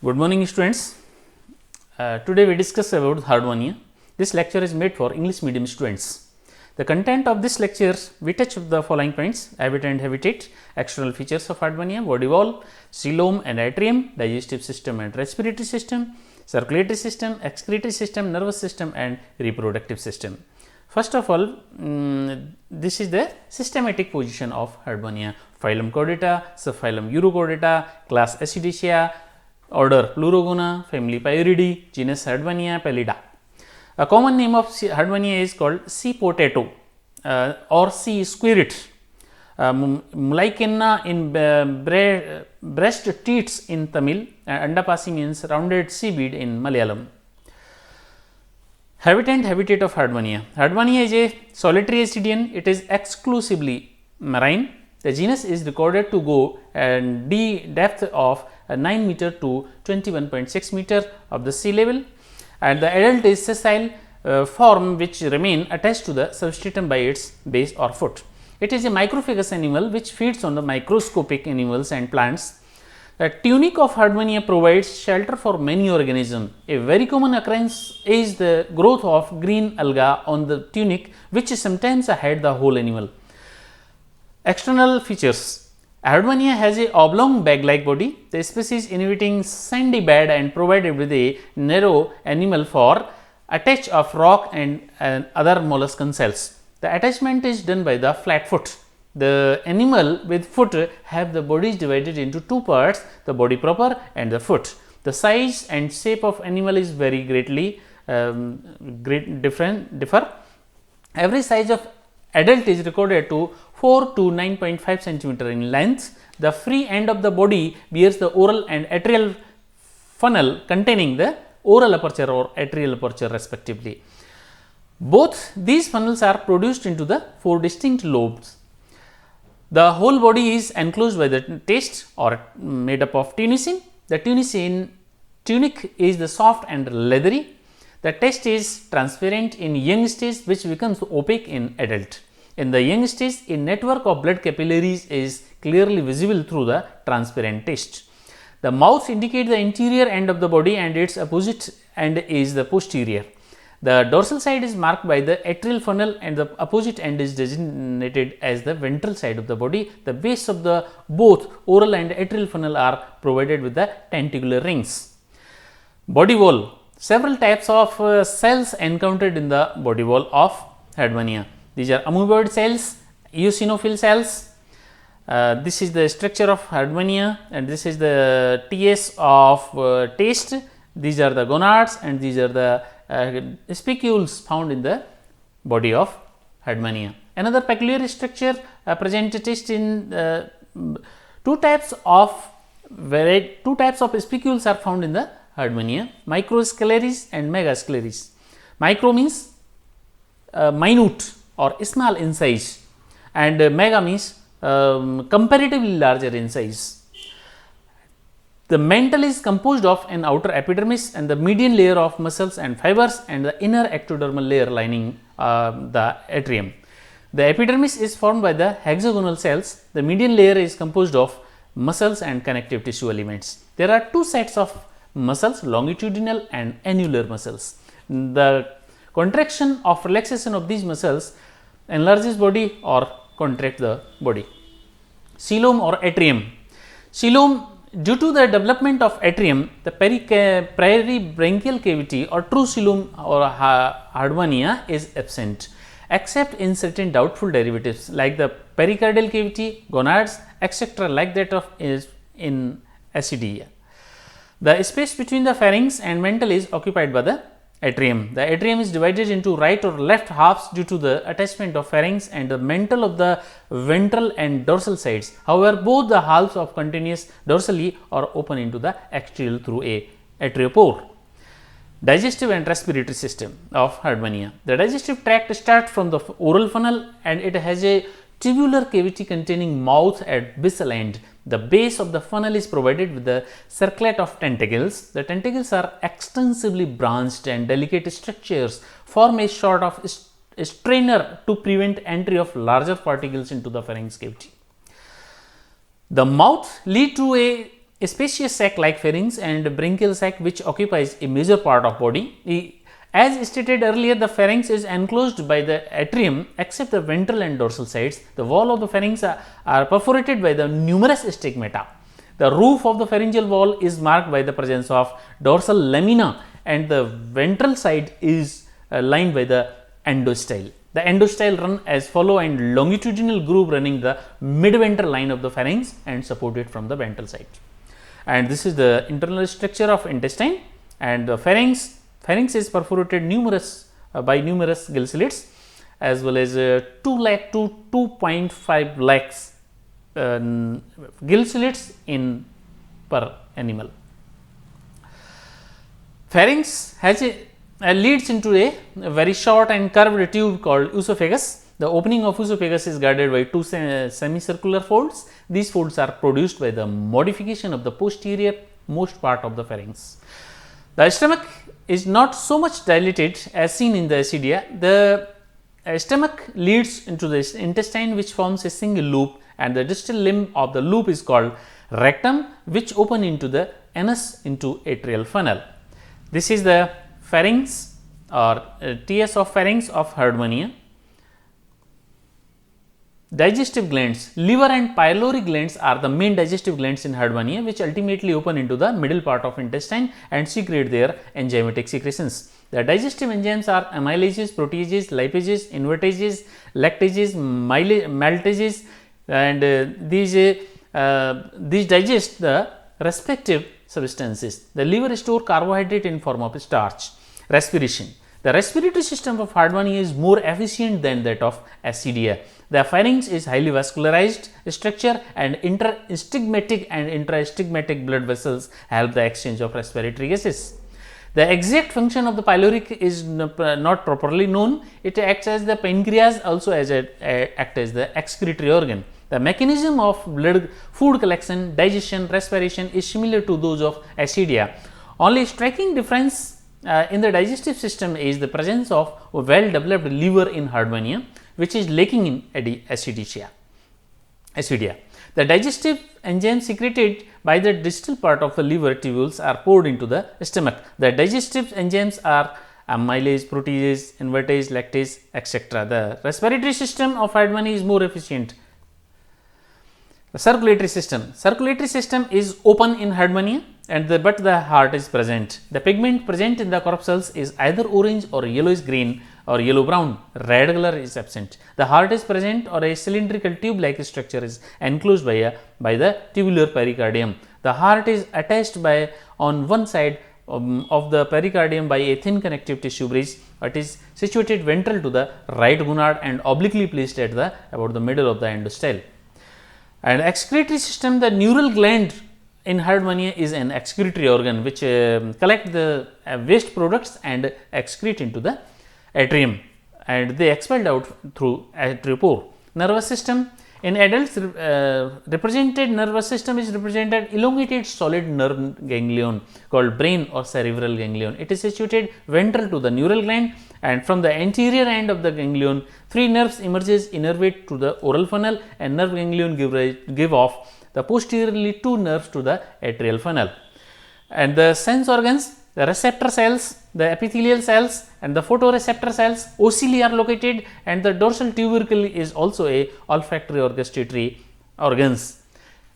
Good morning, students. Today we discuss about Hardwania. This lecture is made for English medium students. The content of this lecture, we touch the following points: habitat and habitat, external features of Hardwania, body wall, coelom and atrium, digestive system and respiratory system, circulatory system, excretory system, nervous system and reproductive system. First of all, this is the systematic position of Hardwania: phylum Chordata, subphylum Urochordata, class Acidiaceae, order Pleurogona, family Pyorhidae, genus Hardwania pallida. A common name of Hardwania is called sea potato or sea squirret, Mulaikenna in breast teats in Tamil, Andapasi means rounded seaweed in Malayalam. Habitat and habitat of Hardwania. Hardwania is a solitary ascidian. It is exclusively marine. The genus is recorded to go at depth of 9 meter to 21.6 meter of the sea level, and the adult is sessile form which remain attached to the substratum by its base or foot. It is a microphagous animal which feeds on the microscopic animals and plants. The tunic of Hardwania provides shelter for many organisms. A very common occurrence is the growth of green alga on the tunic, which sometimes hide the whole animal. External features: Hardwania has a oblong bag-like body. The species inhabiting sandy bed and provided with a narrow animal for attach of rock and other molluscan cells. The attachment is done by the flat foot. The animal with foot have the body divided into two parts, the body proper and the foot. The size and shape of animal is very greatly differ. Average size of adult is recorded to 4 to 9.5 centimeter in length. The free end of the body bears the oral and atrial funnel containing the oral aperture or atrial aperture respectively. Both these funnels are produced into the 4 distinct lobes. The whole body is enclosed by the test or made up of tunicin. The tunic is the soft and leathery. The test is transparent in young stage, which becomes opaque in adult. In the young stage, a network of blood capillaries is clearly visible through the transparent test. The mouth indicates the interior end of the body and its opposite end is the posterior. The dorsal side is marked by the atrial funnel and the opposite end is designated as the ventral side of the body. The base of the both oral and atrial funnel are provided with the tentacular rings. Body wall. Several types of cells encountered in the body wall of Hardwania. These are amoeboid cells, eosinophil cells. This is the structure of Hardwania and this is the TS of taste. These are the gonads and these are the spicules found in the body of Hardwania. Another peculiar structure present taste in two types of spicules are found in the Hardwania: microscleris and megascleris. Micro means minute or small in size, and mega means comparatively larger in size. The mantle is composed of an outer epidermis and the median layer of muscles and fibers and the inner ectodermal layer lining the atrium. The epidermis is formed by the hexagonal cells. The median layer is composed of muscles and connective tissue elements. There are two sets of muscles, longitudinal and annular muscles. The contraction of relaxation of these muscles enlarges body or contract the body. Coelom or atrium. Coelom, due to the development of atrium, the peribranchial cavity or true coelom or Hardwania is absent, except in certain doubtful derivatives like the pericardial cavity, gonads, etc., like that of is in Acidiaceae. The space between the pharynx and mantle is occupied by the atrium. The atrium is divided into right or left halves due to the attachment of pharynx and the mantle of the ventral and dorsal sides. However, both the halves of continuous dorsally are open into the axial through a atriopore. Digestive and respiratory system of Hardwania. The digestive tract starts from the oral funnel and it has a tubular cavity containing mouth at basal end. The base of the funnel is provided with the circlet of tentacles. The tentacles are extensively branched and delicate structures form a sort of strainer to prevent entry of larger particles into the pharynx cavity. The mouth leads to a spacious sac like pharynx and branchial sac which occupies a major part of body. As stated earlier, the pharynx is enclosed by the atrium except the ventral and dorsal sides. The wall of the pharynx are perforated by the numerous stigmata. The roof of the pharyngeal wall is marked by the presence of dorsal lamina and the ventral side is lined by the endostyle. The endostyle run as follow and longitudinal groove running the mid-ventral line of the pharynx and supported from the ventral side. And this is the internal structure of intestine, and the pharynx is perforated by numerous gill slits as well as 2 lakh to 2.5 lakhs gill slits in per animal. Pharynx has leads into a very short and curved tube called oesophagus. The opening of oesophagus is guarded by two semicircular folds. These folds are produced by the modification of the posterior most part of the pharynx. The stomach is not so much dilated as seen in the ascidia. The stomach leads into the intestine which forms a single loop, and the distal limb of the loop is called rectum, which open into the anus into atrial funnel. This is the pharynx or TS of pharynx of Herdmania. Digestive glands, liver and pylori glands are the main digestive glands in Herdmania, which ultimately open into the middle part of intestine and secrete their enzymatic secretions. The digestive enzymes are amylases, proteases, lipases, invertases, lactases, maltases, and these digest the respective substances. The liver store carbohydrate in form of starch. Respiration. The respiratory system of Herdmania is more efficient than that of ascidia. The pharynx is highly vascularized structure, and interstigmatic and intrastigmatic blood vessels help the exchange of respiratory gases. The exact function of the pyloric is not properly known. It acts as the pancreas, also act as the excretory organ. The mechanism of blood food collection, digestion, respiration is similar to those of ascidia. Only striking difference in the digestive system is the presence of a well developed liver in Herdmania, which is lacking in ascidia. The digestive enzymes secreted by the distal part of the liver tubules are poured into the stomach. The digestive enzymes are amylase, protease, invertase, lactase, etc. The respiratory system of Herdmania is more efficient. The circulatory system is open in Herdmania, but the heart is present. The pigment present in the corpuscles is either orange or yellowish green or yellow brown. Red color is absent. The heart is present, or a cylindrical tube like structure is enclosed by the tubular pericardium. The heart is attached on one side of the pericardium by a thin connective tissue bridge. It is situated ventral to the right gonad and obliquely placed at about the middle of the endostyle. And excretory system, the neural gland in Herdmania is an excretory organ which collect the waste products and excrete into the atrium, and they expelled out through atriopore. Nervous system, in adults represented nervous system is represented elongated solid nerve ganglion called brain or cerebral ganglion. It is situated ventral to the neural gland, and from the anterior end of the ganglion 3 nerves emerges innervate to the oral funnel, and nerve ganglion give off the posteriorly 2 nerves to the atrial funnel. And the sense organs, the receptor cells, the epithelial cells and the photoreceptor cells oculi are located, and the dorsal tubercle is also a olfactory or gustatory organs.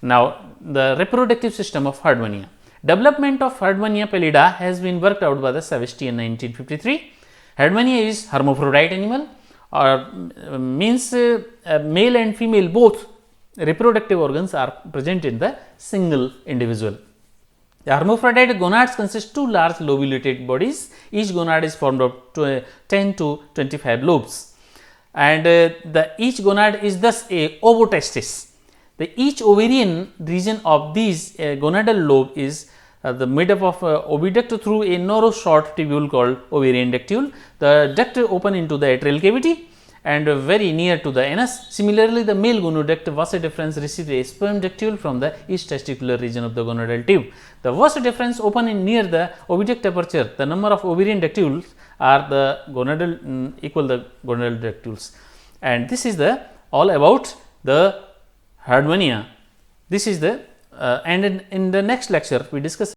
Now, the reproductive system of Herdmania. Development of Herdmania pallida has been worked out by the Savasti in 1953. Herdmania is hermaphrodite animal, or means male and female both reproductive organs are present in the single individual. The hermaphrodite gonads consist 2 large lobulated bodies. Each gonad is formed of 10 to 25 lobes, and each gonad is thus a ovotestis. Each ovarian region of these gonadal lobe is made up of oviduct through a narrow short tubule called ovarian ductule. The duct open into the atrial cavity and very near to the anus. Similarly, the male gonoduct vas deferens receives a sperm ductule from the east testicular region of the gonadal tube. The vas deferens open in near the oviduct aperture. The number of ovarian ductules are the gonadal equal the gonadal ductules, and this is the all about the Herdmania. This is the and in the next lecture we discuss